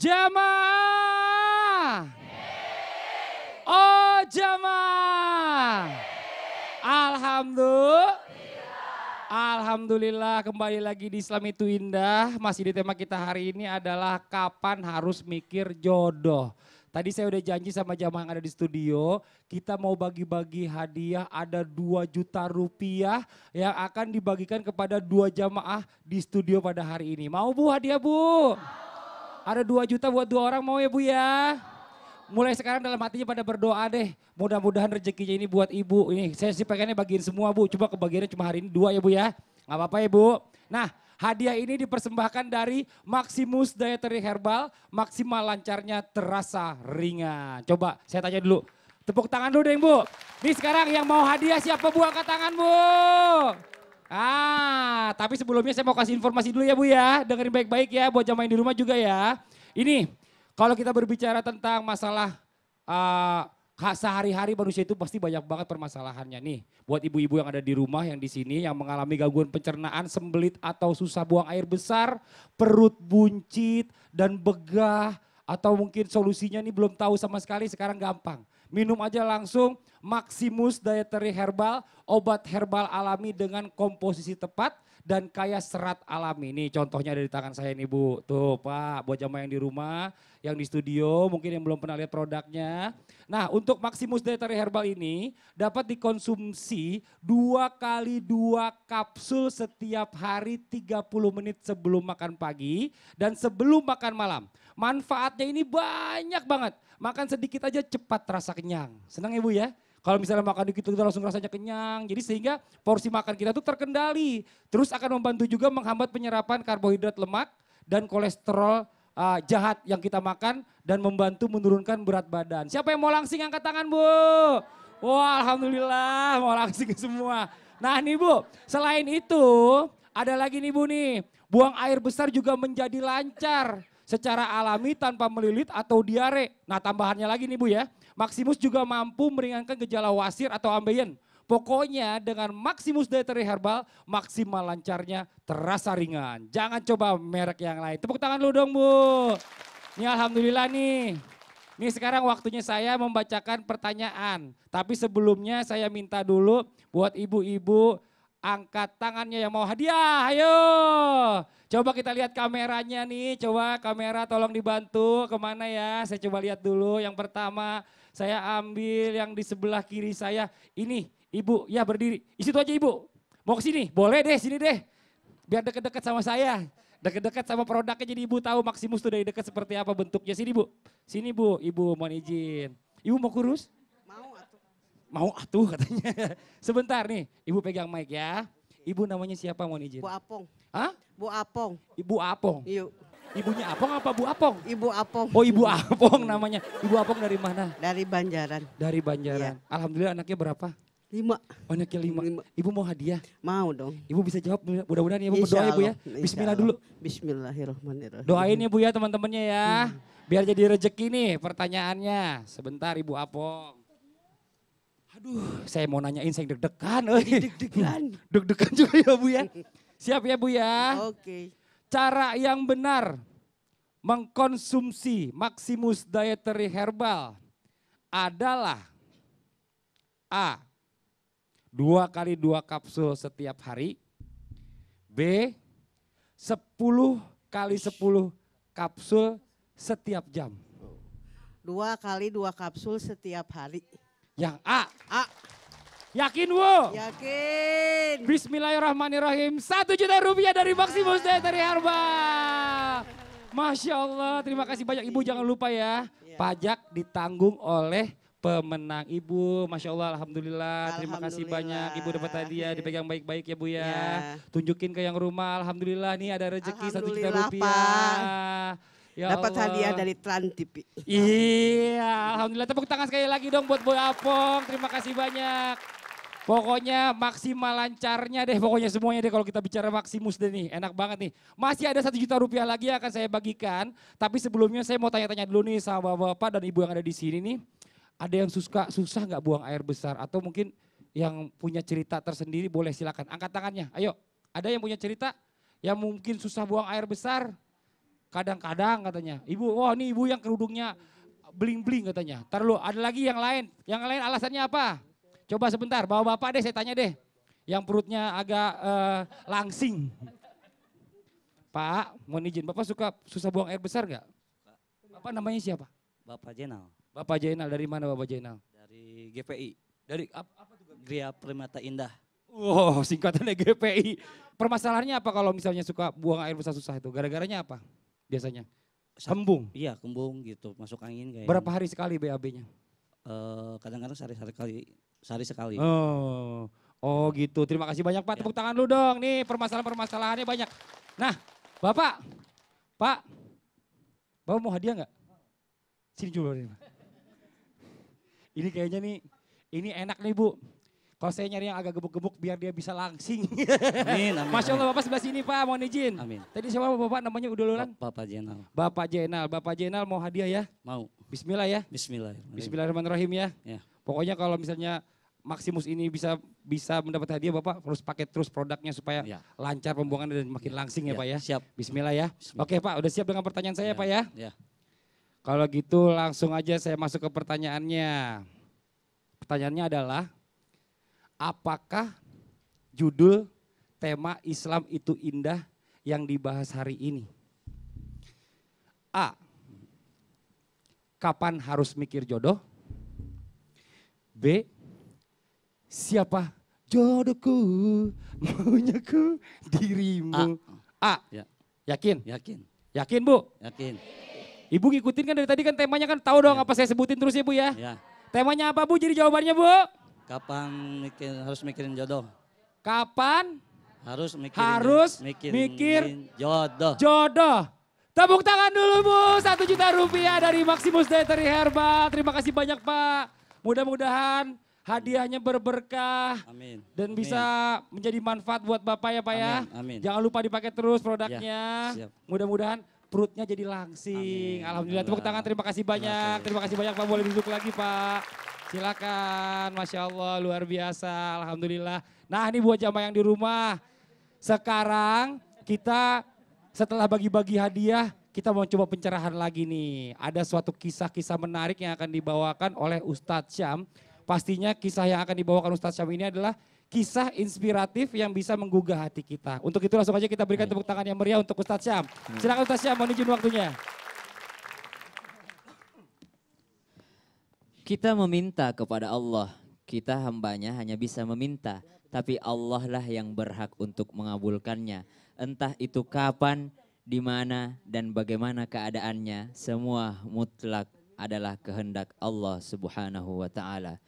Jamaah. Oh jamaah. Alhamdulillah kembali lagi di Islam itu Indah. Masih di tema kita hari ini adalah kapan harus mikir jodoh. Tadi saya udah janji sama jamaah yang ada di studio, kita mau bagi-bagi hadiah ada 2 juta rupiah yang akan dibagikan kepada 2 jamaah di studio pada hari ini. Mau Bu hadiah Bu? Ada 2 juta buat 2 orang mau ya Bu ya? Mulai sekarang dalam hatinya pada berdoa deh. Mudah-mudahan rezekinya ini buat ibu. Ini saya sih pengennya bagiin semua Bu. Coba kebagiannya cuma hari ini 2 ya Bu ya. Gak apa-apa ya Bu. Nah hadiah ini dipersembahkan dari Maximus Dietary Herbal. Maksimal lancarnya terasa ringan. Coba saya tanya dulu. Tepuk tangan dulu deh Bu. Nih sekarang yang mau hadiah siapa Bu? Angkat tangan Bu. Tapi sebelumnya saya mau kasih informasi dulu ya Bu ya. Dengerin baik-baik ya buat jamaah yang di rumah juga ya. Ini kalau kita berbicara tentang masalah sehari-hari manusia itu pasti banyak banget permasalahannya nih. Buat ibu-ibu yang ada di rumah yang di sini yang mengalami gangguan pencernaan, sembelit atau susah buang air besar, perut buncit dan begah atau mungkin solusinya nih belum tahu sama sekali sekarang gampang. Minum aja langsung Maximus Dietary Herbal, obat herbal alami dengan komposisi tepat dan kaya serat alami. Nih contohnya ada di tangan saya nih Bu. Tuh Pak, buat jamaah yang di rumah, yang di studio mungkin yang belum pernah lihat produknya. Nah untuk Maximus Dietary Herbal ini dapat dikonsumsi 2 kali 2 kapsul setiap hari 30 menit sebelum makan pagi dan sebelum makan malam. Manfaatnya ini banyak banget. Makan sedikit aja cepat terasa kenyang. Senang ya Bu ya? Kalau misalnya makan dikit itu langsung rasanya kenyang. Jadi sehingga porsi makan kita tuh terkendali. Terus akan membantu juga menghambat penyerapan karbohidrat lemak dan kolesterol jahat yang kita makan. Dan membantu menurunkan berat badan. Siapa yang mau langsing angkat tangan Bu? Wah alhamdulillah mau langsing semua. Nah nih Bu, selain itu ada lagi nih Bu nih. Buang air besar juga menjadi lancar. Secara alami tanpa melilit atau diare. Nah tambahannya lagi nih Bu ya. Maximus juga mampu meringankan gejala wasir atau ambeien. Pokoknya dengan Maximus Dietary Herbal maksimal lancarnya terasa ringan. Jangan coba merek yang lain. Tepuk tangan dulu dong Bu. Ini alhamdulillah nih. Nih sekarang waktunya saya membacakan pertanyaan. Tapi sebelumnya saya minta dulu buat ibu-ibu angkat tangannya yang mau hadiah. Ayo. Coba kita lihat kameranya nih. Coba kamera tolong dibantu. Kemana ya? Saya coba lihat dulu. Yang pertama saya ambil yang di sebelah kiri saya. Ini ibu ya berdiri. Di situ aja ibu. Mau ke sini? Boleh deh sini deh. Biar deket-deket sama saya. Deket-deket sama produknya jadi ibu tahu Maximus tuh dari deket seperti apa bentuknya. Sini Bu. Sini Bu. Ibu mohon izin. Ibu mau kurus? Mau atuh katanya. Sebentar nih, ibu pegang mic ya. Ibu namanya siapa mohon izin? Bu Apong. Hah? Bu Apong. Ibu Apong? Iya. Ibunya Apong apa Bu Apong? Ibu Apong. Oh Ibu Apong namanya. Ibu Apong dari mana? Dari Banjaran. Dari Banjaran. Iya. Alhamdulillah anaknya berapa? 5. Oh, anaknya 5. Ibu mau hadiah? Mau dong. Ibu bisa jawab mudah-mudahan ya Bu Insya berdoa ya Bu ya. Allah. Bismillah dulu. Bismillahirrahmanirrahim. Doain ya Bu ya teman-temannya ya. Biar jadi rezeki nih pertanyaannya. Sebentar Ibu Apong. Aduh, saya mau nanyain saya deg-degan. Deg-degan. Deg-degan juga ya Bu ya. Siap ya Bu ya. Oke. Cara yang benar mengkonsumsi Maximus Dietary Herbal adalah A. 2 kali 2 kapsul setiap hari. B. 10 kali 10 kapsul setiap jam. 2 kali 2 kapsul setiap hari. Yang A. A. Yakin Bu? Yakin. Bismillahirrahmanirrahim. 1 juta rupiah dari Maximus Dietary Herbal. Masya Allah, terima kasih banyak Ibu. Jangan lupa ya, pajak ditanggung oleh pemenang Ibu. Masya Allah, Alhamdulillah. Terima kasih banyak Ibu dapat hadiah, dipegang baik-baik ya Bu ya. Tunjukin ke yang rumah, Alhamdulillah nih ada rezeki 1 juta rupiah. Ya dapat hadiah dari Trans TV. Iya, Alhamdulillah. Tepuk tangan sekali lagi dong buat Bu Apong. Terima kasih banyak. Pokoknya maksimal lancarnya deh, pokoknya semuanya deh kalau kita bicara Maximus deh nih, enak banget nih. Masih ada 1 juta rupiah lagi yang akan saya bagikan, tapi sebelumnya saya mau tanya-tanya dulu nih sama bapak-bapak dan ibu yang ada di sini nih. Ada yang susah nggak buang air besar atau mungkin yang punya cerita tersendiri boleh silakan angkat tangannya. Ayo, ada yang punya cerita yang mungkin susah buang air besar? kadang-kadang katanya. Ibu, wah ini ibu yang kerudungnya bling-bling katanya. Ntar lu ada lagi yang lain. Yang lain alasannya apa? Coba sebentar, bawa bapak deh saya tanya deh. Yang perutnya agak langsing. Pak, mohon izin, Bapak susah buang air besar gak? Bapak namanya siapa? Bapak Jenal Bapak Jainal, dari mana Bapak Jainal? dari GPI, Dari apa tuh? Gria Permata Indah. Oh, singkatannya GPI. Permasalahannya apa kalau misalnya suka buang air besar susah itu? Gara-garanya apa biasanya? Kembung. Iya, kembung gitu, masuk angin kayak. Berapa hari sekali BAB-nya? Kadang-kadang sehari sekali. Oh gitu. Terima kasih banyak Pak. Ya. Tepuk tangan lu dong. Nih permasalahan-permasalahannya banyak. Nah, Bapak, Pak, Bapak mau hadiah nggak? Sini coba. Ini kayaknya nih, ini enak nih Bu. Kalau saya nyari yang agak gebuk-gebuk biar dia bisa langsing. Amin, amin. Masya Allah Bapak sebelah sini Pak, mohon izin. Amin. Tadi siapa Bapak namanya udah lulan? Bapak Jenal. Bapak Jenal mau hadiah ya? Mau. Bismillah ya. Bismillahirrahmanirrahim. Bismillahirrahmanirrahim ya. Ya. Pokoknya kalau misalnya Maximus ini bisa mendapat hadiah Bapak harus pakai terus produknya supaya Ya. lancar pembuangan dan makin langsing ya Pak ya. Siap. Bismillah ya. Bismillah. Oke Pak, udah siap dengan pertanyaan saya Pak ya? Ya. Kalau gitu langsung aja saya masuk ke pertanyaannya. Pertanyaannya adalah, apakah judul tema Islam itu indah yang dibahas hari ini? A. Kapan harus mikir jodoh? B. Siapa jodohku, maunya ku dirimu. A. Ya. Yakin? Yakin. Yakin Bu? Yakin. Ibu ngikutin kan dari tadi kan temanya kan tahu dong apa saya sebutin terus ya Bu ya. Ya. Temanya apa Bu? Jadi jawabannya Bu? Kapan harus mikirin jodoh? Kapan Harus mikir jodoh. jodoh? Tepuk tangan dulu Bu, 1 juta rupiah dari Maximus Dietary Herbal. Terima kasih banyak Pak. Mudah-mudahan hadiahnya berberkah. Amin. Dan Amin. bisa menjadi manfaat buat Bapak ya Pak ya. Amin. Jangan lupa dipakai terus produknya. Ya, siap. Mudah-mudahan perutnya jadi langsing. Amin. Alhamdulillah, tepuk tangan, terima kasih banyak. Terima kasih banyak Pak, boleh duduk lagi Pak. Silakan, Masya Allah luar biasa, Alhamdulillah. Nah ini buat jamaah yang di rumah. Sekarang kita setelah bagi-bagi hadiah, kita mau coba pencerahan lagi nih. Ada suatu kisah-kisah menarik yang akan dibawakan oleh Ustadz Syam. Pastinya kisah yang akan dibawakan Ustadz Syam ini adalah kisah inspiratif yang bisa menggugah hati kita. Untuk itu langsung aja kita berikan tepuk tangan yang meriah untuk Ustadz Syam. Silakan Ustadz Syam, mohon izin waktunya. Kita meminta kepada Allah, kita hambanya hanya bisa meminta, tapi Allah lah yang berhak untuk mengabulkannya. Entah itu kapan, di mana, dan bagaimana keadaannya, semua mutlak adalah kehendak Allah Subhanahu wa Ta'ala.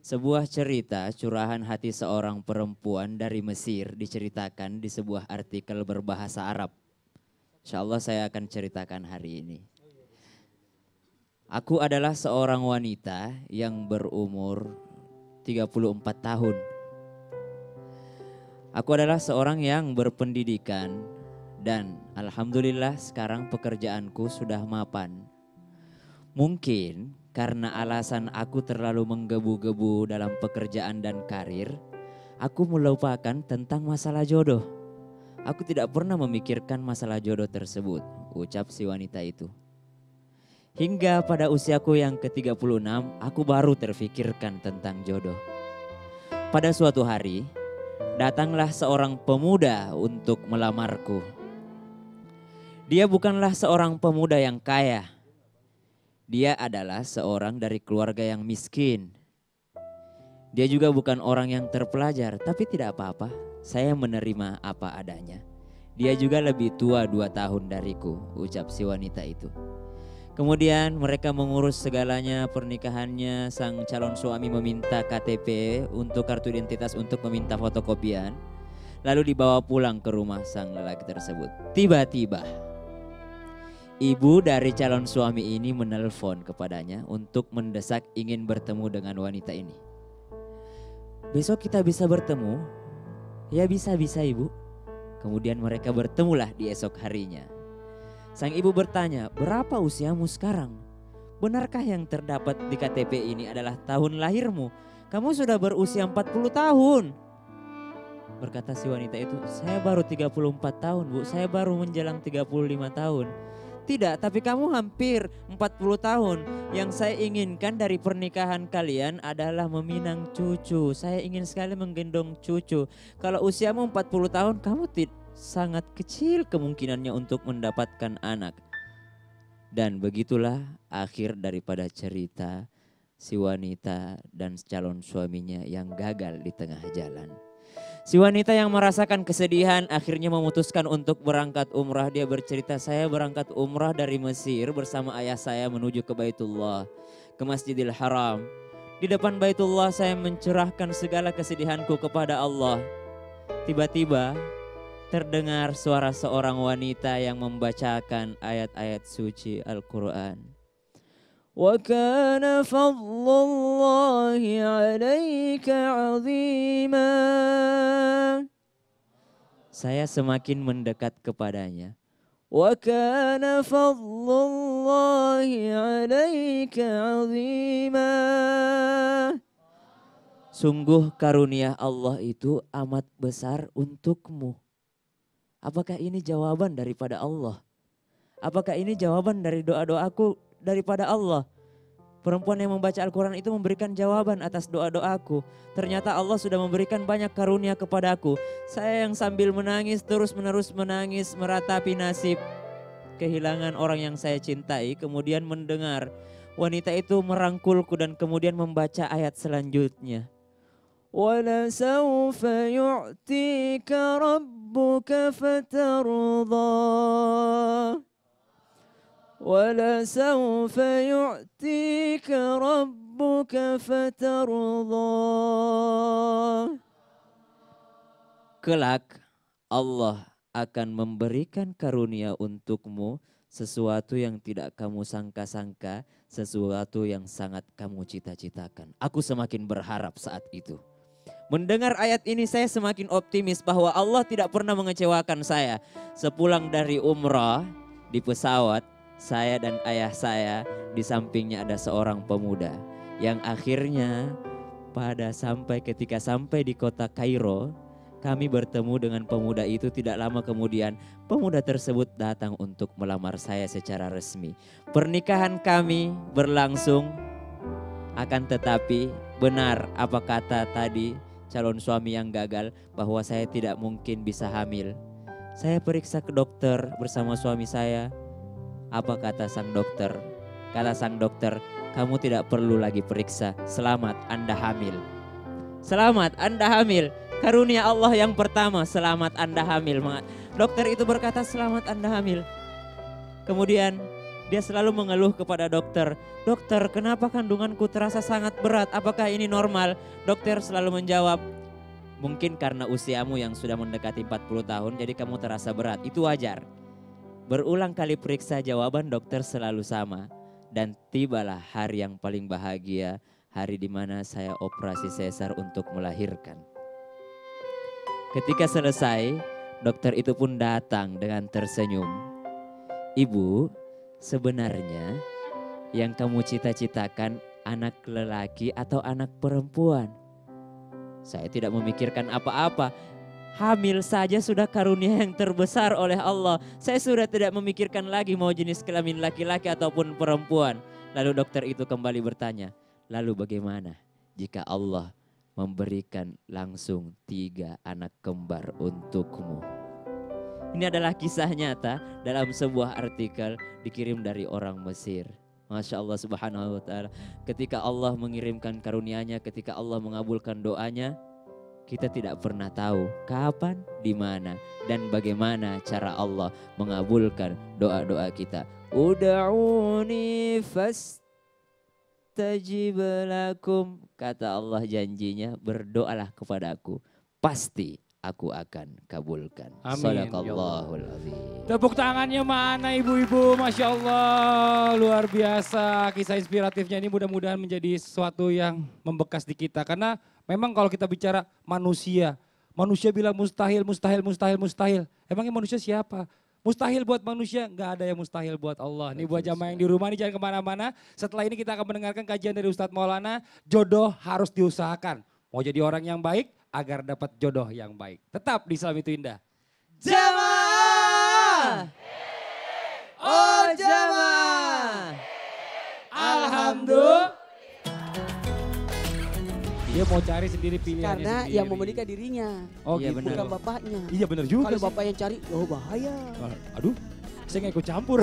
Sebuah cerita curahan hati seorang perempuan dari Mesir diceritakan di sebuah artikel berbahasa Arab. Insya Allah saya akan ceritakan hari ini. Aku adalah seorang wanita yang berumur 34 tahun. Aku adalah seorang yang berpendidikan dan alhamdulillah sekarang pekerjaanku sudah mapan. Mungkin karena alasan aku terlalu menggebu-gebu dalam pekerjaan dan karir, aku melupakan tentang masalah jodoh. Aku tidak pernah memikirkan masalah jodoh tersebut, ucap si wanita itu. Hingga pada usiaku yang ke-36, aku baru terfikirkan tentang jodoh. Pada suatu hari, datanglah seorang pemuda untuk melamarku. Dia bukanlah seorang pemuda yang kaya. Dia adalah seorang dari keluarga yang miskin. Dia juga bukan orang yang terpelajar, tapi tidak apa-apa. Saya menerima apa adanya. Dia juga lebih tua 2 tahun dariku, ucap si wanita itu. Kemudian mereka mengurus segalanya pernikahannya. Sang calon suami meminta KTP untuk kartu identitas untuk meminta fotokopian. Lalu dibawa pulang ke rumah sang lelaki tersebut. Tiba-tiba ibu dari calon suami ini menelpon kepadanya untuk mendesak ingin bertemu dengan wanita ini. Besok kita bisa bertemu? Ya bisa ibu. Kemudian mereka bertemulah di esok harinya. Sang ibu bertanya, berapa usiamu sekarang? Benarkah yang terdapat di KTP ini adalah tahun lahirmu? Kamu sudah berusia 40 tahun. Berkata si wanita itu, saya baru 34 tahun Bu, saya baru menjelang 35 tahun. Tidak, tapi kamu hampir 40 tahun. Yang saya inginkan dari pernikahan kalian adalah meminang cucu. Saya ingin sekali menggendong cucu. Kalau usiamu 40 tahun, kamu sangat kecil kemungkinannya untuk mendapatkan anak. Dan begitulah akhir daripada cerita si wanita dan calon suaminya yang gagal di tengah jalan. Si wanita yang merasakan kesedihan akhirnya memutuskan untuk berangkat umrah. Dia bercerita, saya berangkat umrah dari Mesir bersama ayah saya menuju ke Baitullah, ke Masjidil Haram. Di depan Baitullah saya mencurahkan segala kesedihanku kepada Allah. Tiba-tiba terdengar suara seorang wanita yang membacakan ayat-ayat suci Al-Quran. وَكَانَ فَضْلُ اللَّهِ عَلَيْكَ عَظِيمًا. Saya semakin mendekat kepadanya. وَكَانَ فَضْلُ اللَّهِ عَلَيْكَ عَظِيمًا. Sungguh karunia Allah itu amat besar untukmu. Apakah ini jawaban daripada Allah? Apakah ini jawaban dari doa-doaku daripada Allah? Perempuan yang membaca Al-Quran itu memberikan jawaban atas doa-doaku. Ternyata Allah sudah memberikan banyak karunia kepadaku. Saya yang sambil menangis, terus-menerus menangis, meratapi nasib kehilangan orang yang saya cintai. Kemudian mendengar wanita itu merangkulku dan kemudian membaca ayat selanjutnya. وَلَسَوْفَ يُعْتِيكَ رَبُّكَ فَتَرْضَى. وَلَسَوْفَ يُعْتِيكَ رَبُّكَ فَتَرْضَى. Kelak Allah akan memberikan karunia untukmu, sesuatu yang tidak kamu sangka-sangka, sesuatu yang sangat kamu cita-citakan. Aku semakin berharap saat itu. Mendengar ayat ini saya semakin optimis bahwa Allah tidak pernah mengecewakan saya. Sepulang dari umrah di pesawat, saya dan ayah saya di sampingnya ada seorang pemuda yang akhirnya ketika sampai di kota Kairo, kami bertemu dengan pemuda itu. Tidak lama kemudian pemuda tersebut datang untuk melamar saya secara resmi. Pernikahan kami berlangsung, akan tetapi benar apa kata tadi calon suami yang gagal bahwa saya tidak mungkin bisa hamil. Saya periksa ke dokter bersama suami saya. Apa kata sang dokter? Kata sang dokter, kamu tidak perlu lagi periksa. Selamat, Anda hamil. Selamat, Anda hamil. Karunia Allah yang pertama, selamat Anda hamil. Dokter itu berkata, selamat Anda hamil. Kemudian dia selalu mengeluh kepada dokter. Dokter, kenapa kandunganku terasa sangat berat? Apakah ini normal? Dokter selalu menjawab, mungkin karena usiamu yang sudah mendekati 40 tahun, jadi kamu terasa berat. Itu wajar. Berulang kali periksa, jawaban dokter selalu sama. Dan tibalah hari yang paling bahagia, hari di mana saya operasi sesar untuk melahirkan. Ketika selesai, dokter itu pun datang dengan tersenyum. Ibu, sebenarnya yang kamu cita-citakan anak lelaki atau anak perempuan? Saya tidak memikirkan apa-apa. Hamil saja sudah karunia yang terbesar oleh Allah. Saya sudah tidak memikirkan lagi mau jenis kelamin laki-laki ataupun perempuan. Lalu dokter itu kembali bertanya, lalu bagaimana jika Allah memberikan langsung 3 anak kembar untukmu? Ini adalah kisah nyata dalam sebuah artikel dikirim dari orang Mesir. Masya Allah subhanahu wa ta'ala. Ketika Allah mengirimkan karunia-Nya, ketika Allah mengabulkan doanya, kita tidak pernah tahu kapan, di mana, dan bagaimana cara Allah mengabulkan doa-doa kita. Uda'uni fastajib lakum. Kata Allah janjinya, berdoalah kepadaku, pasti aku akan kabulkan. Amin. Shadaqallahul azim. Tepuk tangannya mana ibu-ibu, Masya Allah. Luar biasa kisah inspiratifnya ini, mudah-mudahan menjadi sesuatu yang membekas di kita. Karena memang kalau kita bicara manusia bilang mustahil, mustahil, mustahil, mustahil. Emangnya manusia siapa? Mustahil buat manusia, nggak ada yang mustahil buat Allah. Ini buat jamaah yang di rumah nih, jangan kemana-mana. Setelah ini kita akan mendengarkan kajian dari Ustadz Maulana, jodoh harus diusahakan. Mau jadi orang yang baik agar dapat jodoh yang baik. Tetap di Islam itu Indah. Jamaah Oh jamaah. Alhamdulillah. Dia mau cari sendiri pilihannya Karena sendiri. yang mau menikah dirinya, Oh Iya, gitu. benar. bukan bapaknya. Iya benar juga Kalau sih. bapak yang cari, oh bahaya. Aduh, saya nggak ikut campur.